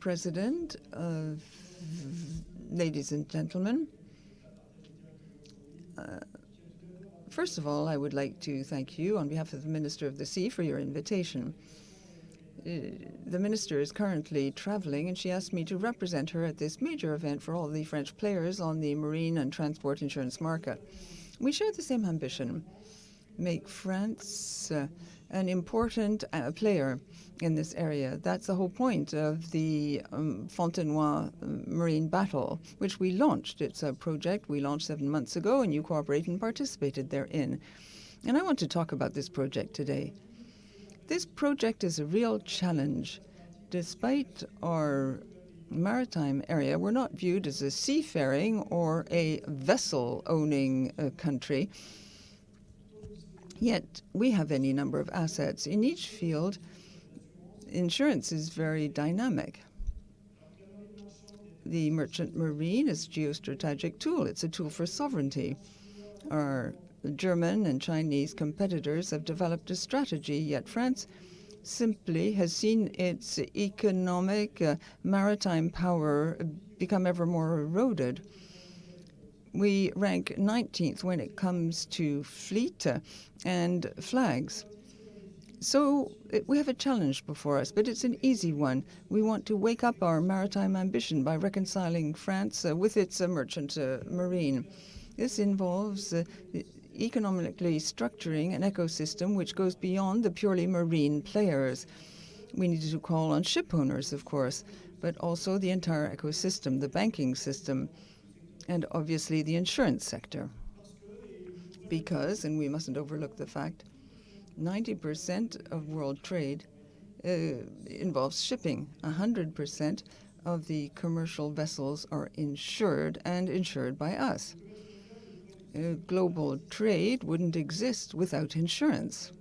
President, ladies and gentlemen. First of all, I would like to thank you on behalf of the Minister of the Sea for your invitation. The Minister is currently traveling, and she asked me to represent her at this major event for all the French players on the marine and transport insurance market. We share the same ambition, make France an important player in this area. That's the whole point of the Fontenoy Marine Battle, which we launched. It's a project we launched 7 months ago, and you cooperated and participated therein. And I want to talk about this project today. This project is a real challenge. Despite our maritime area, we're not viewed as a seafaring or a vessel-owning country. Yet we have any number of assets. In each field, insurance is very dynamic. The merchant marine is a geostrategic tool. It's a tool for sovereignty. Our German and Chinese competitors have developed a strategy, yet France simply has seen its economic maritime power become ever more eroded. We rank 19th when it comes to fleet and flags. So we have a challenge before us, but it's an easy one. We want to wake up our maritime ambition by reconciling France with its merchant marine. This involves economically structuring an ecosystem which goes beyond the purely marine players. We need to call on ship owners, of course, but also the entire ecosystem, the banking system, and obviously the insurance sector. Because, and we mustn't overlook the fact, 90% of world trade involves shipping. 100% of the commercial vessels are insured and insured by us. Global trade wouldn't exist without insurance.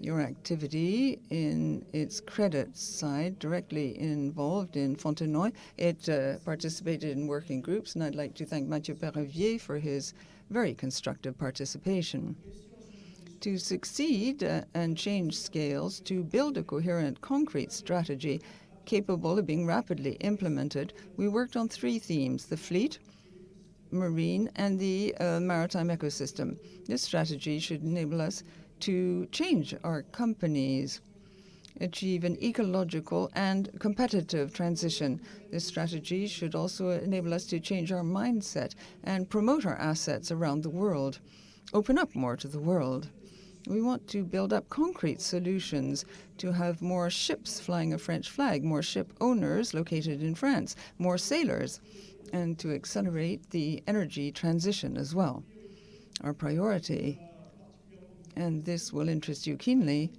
Your activity in its credit side directly involved in Fontenoy. It participated in working groups, and I'd like to thank Mathieu Perrivier for his very constructive participation. To succeed and change scales, to build a coherent, concrete strategy capable of being rapidly implemented, we worked on 3 themes: the fleet, marine, and the maritime ecosystem. This strategy should enable us to change our companies, achieve an ecological and competitive transition. This strategy should also enable us to change our mindset and promote our assets around the world, open up more to the world. We want to build up concrete solutions to have more ships flying a French flag, more ship owners located in France, more sailors, and to accelerate the energy transition as well. Our priority, and this will interest you keenly,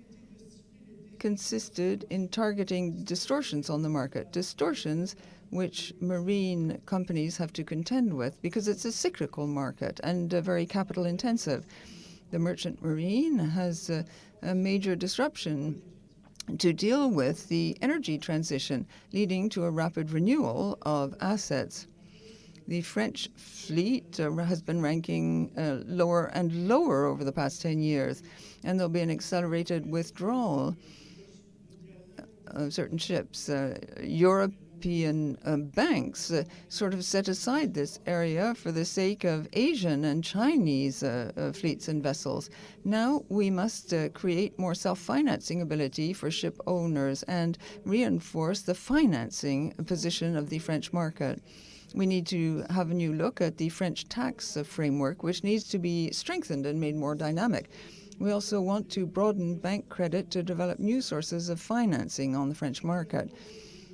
consisted in targeting distortions on the market, distortions which marine companies have to contend with because it's a cyclical market and very capital intensive. The merchant marine has a major disruption to deal with the energy transition, leading to a rapid renewal of assets. The French fleet has been ranking lower and lower over the past 10 years, and there'll be an accelerated withdrawal of certain ships. European banks sort of set aside this area for the sake of Asian and Chinese fleets and vessels. Now we must create more self-financing ability for ship owners and reinforce the financing position of the French market. We need to have a new look at the French tax framework, which needs to be strengthened and made more dynamic. We also want to broaden bank credit to develop new sources of financing on the French market.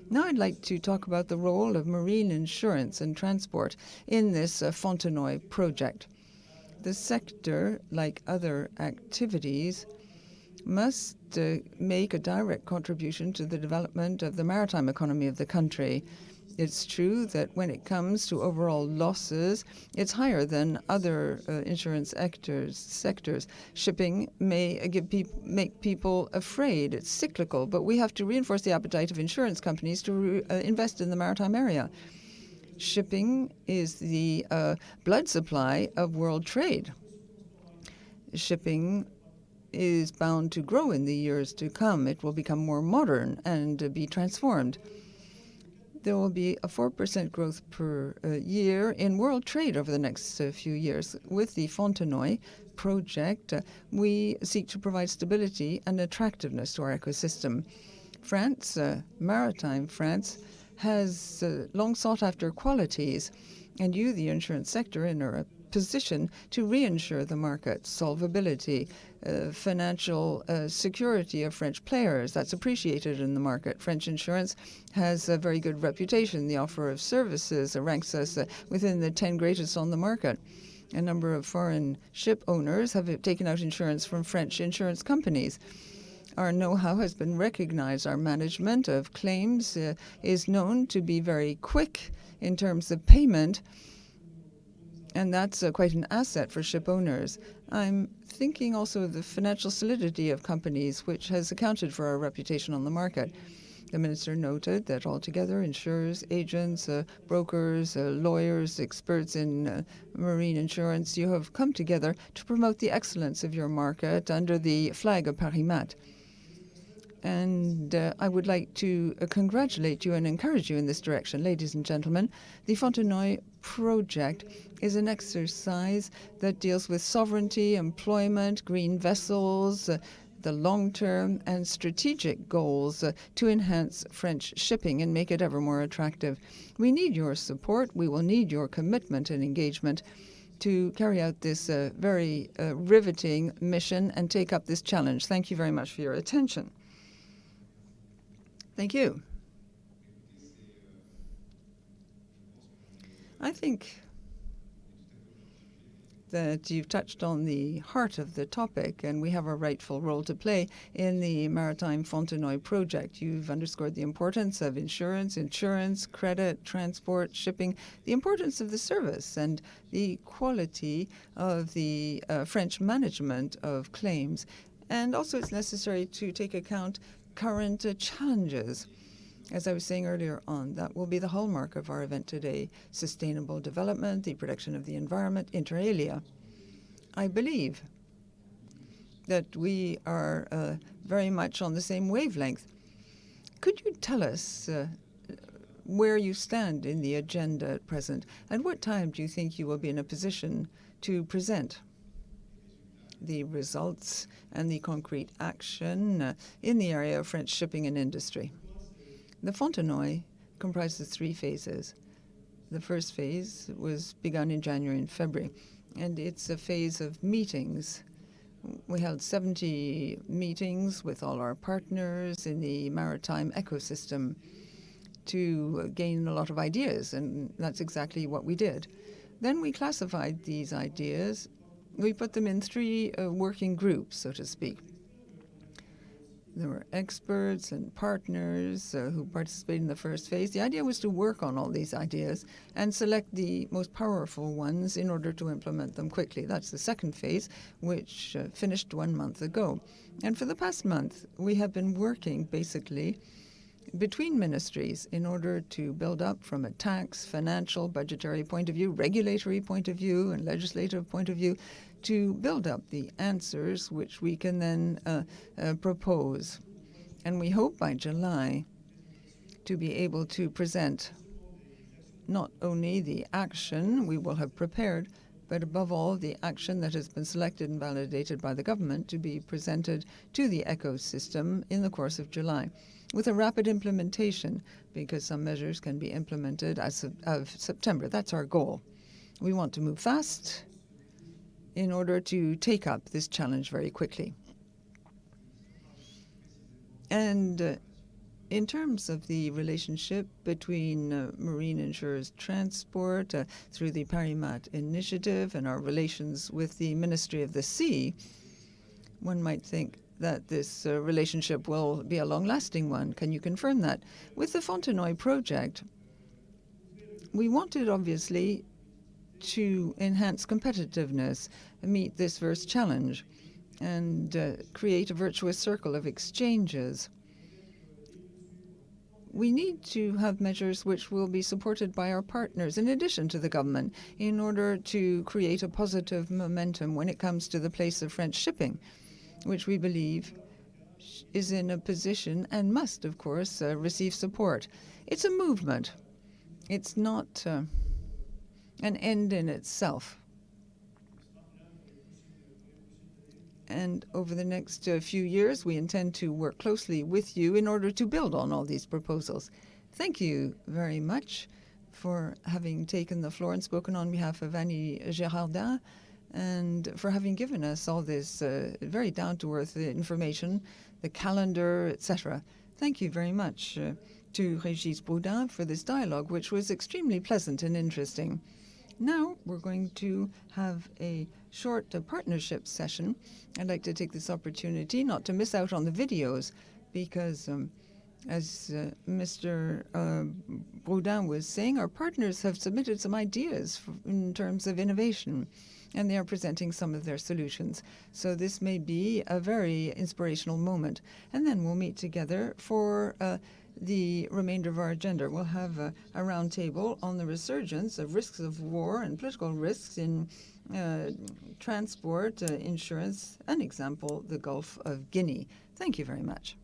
Now I'd like to talk about the role of marine insurance and transport in this Fontenoy project. The sector, like other activities, must make a direct contribution to the development of the maritime economy of the country. It's true that when it comes to overall losses, it's higher than other insurance sectors. Shipping may make people afraid. It's cyclical, but we have to reinforce the appetite of insurance companies to invest in the maritime area. Shipping is the blood supply of world trade. Shipping is bound to grow in the years to come. It will become more modern and be transformed. there will be a 4% growth per year in world trade over the next few years. With the Fontenoy project, we seek to provide stability and attractiveness to our ecosystem. France, maritime France, has long sought after qualities, and you, the insurance sector, in a position to reinsure the market, solvability, financial security of French players. That's appreciated in the market. French insurance has a very good reputation. The offer of services ranks us within the 10 greatest on the market. A number of foreign ship owners have taken out insurance from French insurance companies. Our know-how has been recognized. Our management of claims is known to be very quick in terms of payment, and that's quite an asset for ship owners. I'm thinking also of the financial solidity of companies, which has accounted for our reputation on the market. The minister noted that altogether, insurers, agents, brokers, lawyers, experts in marine insurance, you have come together to promote the excellence of your market under the flag of Paris Mat. And I would like to congratulate you and encourage you in this direction. Ladies and gentlemen, the Fontenoy project is an exercise that deals with sovereignty, employment, green vessels, the long-term and strategic goals to enhance French shipping and make it ever more attractive. We need your support. We will need your commitment and engagement to carry out this very riveting mission and take up this challenge. Thank you very much for your attention. Thank you. I think that you've touched on the heart of the topic, and we have a rightful role to play in the Maritime Fontenoy project. You've underscored the importance of insurance, credit, transport, shipping, the importance of the service, and the quality of the French management of claims. And also it's necessary to take account current challenges. As I was saying earlier on, that will be the hallmark of our event today: sustainable development, the protection of the environment, inter alia. I believe that we are very much on the same wavelength. Could you tell us where you stand in the agenda at present, and what time do you think you will be in a position to present the results and the concrete action in the area of French shipping and industry? The Fontenoy comprises 3 phases. The first phase was begun in January and February, and it's a phase of meetings. We held 70 meetings with all our partners in the maritime ecosystem to gain a lot of ideas, and that's exactly what we did. Then we classified these ideas. We put them in 3 working groups, so to speak. There were experts and partners who participated in the first phase. The idea was to work on all these ideas and select the most powerful ones in order to implement them quickly. That's the second phase, which finished 1 month ago. And for the past month, we have been working basically between ministries in order to build up from a tax, financial, budgetary point of view, regulatory point of view, and legislative point of view, to build up the answers which we can then propose. And we hope by July to be able to present not only the action we will have prepared, but above all, the action that has been selected and validated by the government to be presented to the ecosystem in the course of July, with a rapid implementation, because some measures can be implemented as of September. That's our goal. We want to move fast in order to take up this challenge very quickly. And in terms of the relationship between marine insurers transport through the Paris Mat initiative and our relations with the Ministry of the Sea, one might think that this relationship will be a long-lasting one. Can you confirm that? With the Fontenoy project, we wanted, obviously, to enhance competitiveness, meet this first challenge, and create a virtuous circle of exchanges. We need to have measures which will be supported by our partners, in addition to the government, in order to create a positive momentum when it comes to the place of French shipping, which we believe is in a position and must, of course, receive support. It's a movement. It's not an end in itself. And over the next few years, we intend to work closely with you in order to build on all these proposals. Thank you very much for having taken the floor and spoken on behalf of Annie Girardin, and for having given us all this very down-to-earth information, the calendar, etc. Thank you very much to Régis Boudin for this dialogue, which was extremely pleasant and interesting. Now we're going to have a short partnership session. I'd like to take this opportunity not to miss out on the videos, because as Mr. Boudin was saying, our partners have submitted some ideas in terms of innovation, and they are presenting some of their solutions. So this may be a very inspirational moment. And then we'll meet together for the remainder of our agenda. We'll have a roundtable on the resurgence of risks of war and political risks in transport, insurance, an example, the Gulf of Guinea. Thank you very much.